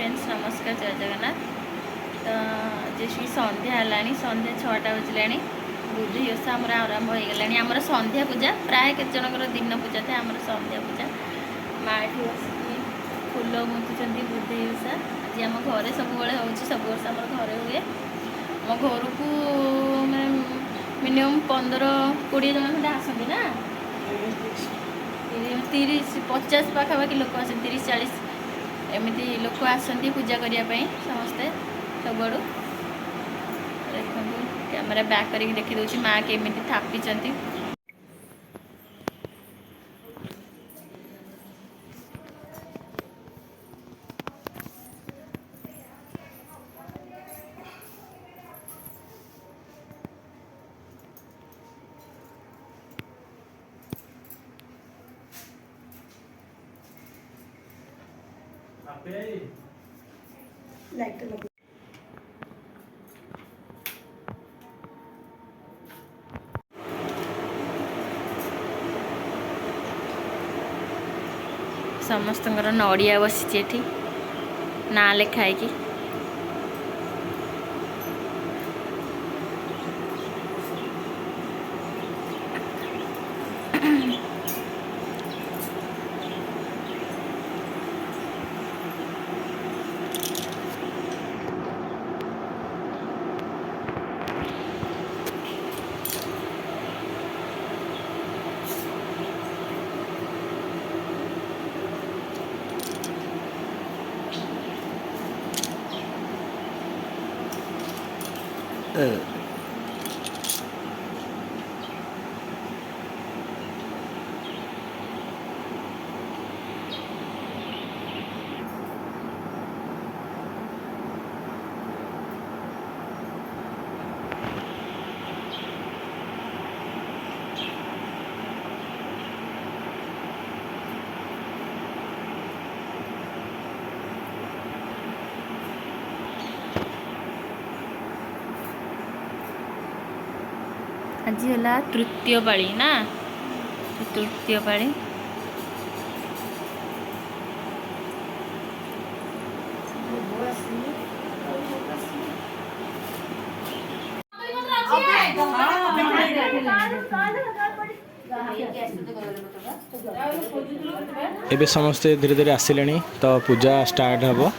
Friends नमस्कार जय जगन्नाथ। तो जैसे संध्या है संध्या 6टा बजला बुद्धि ओषा आमर आरंभ हो गलानी आमर संध्या पूजा प्राय केत जनकर दिन पूजा थे आमर संध्या पूजा माठी बसिक फुल मुतुंट बुद्धि ओषा आज आम घरे सब सब वर्ष आम घरे हुए आम घर को मिनिमम 15-20 जन खंडे आसती ना 30-50 पाखापाखि लोक आस 30-40 एमती लोक आसती पूजा करने समस्ते सबुआड़ू देखो कैमेरा बैक करके देखी दूसरी माँ केमी थापी समस्त नड़िया बसी ना लिखाई कि आज है तृतीय पाली ना तृतीय पाली एबे समस्ते धीरे धीरे आसिले तो पूजा स्टार्ट हम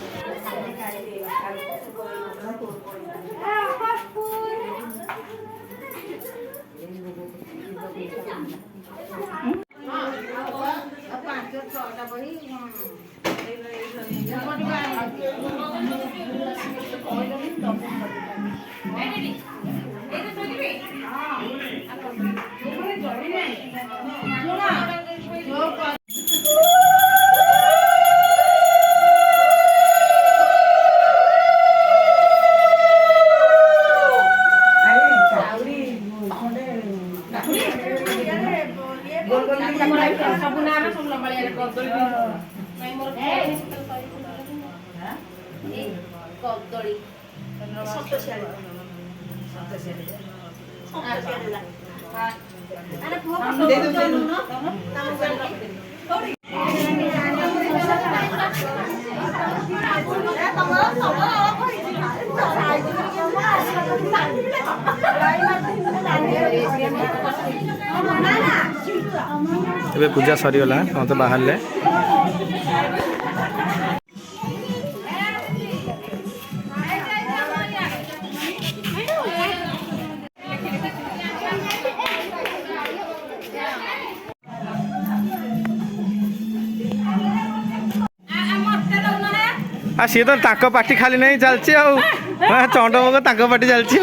एबे पूजा सरीगला मत बाहर ले सी तो ताक पार्टी खाली नहीं चलती चंड मग ताक पार्टी चलती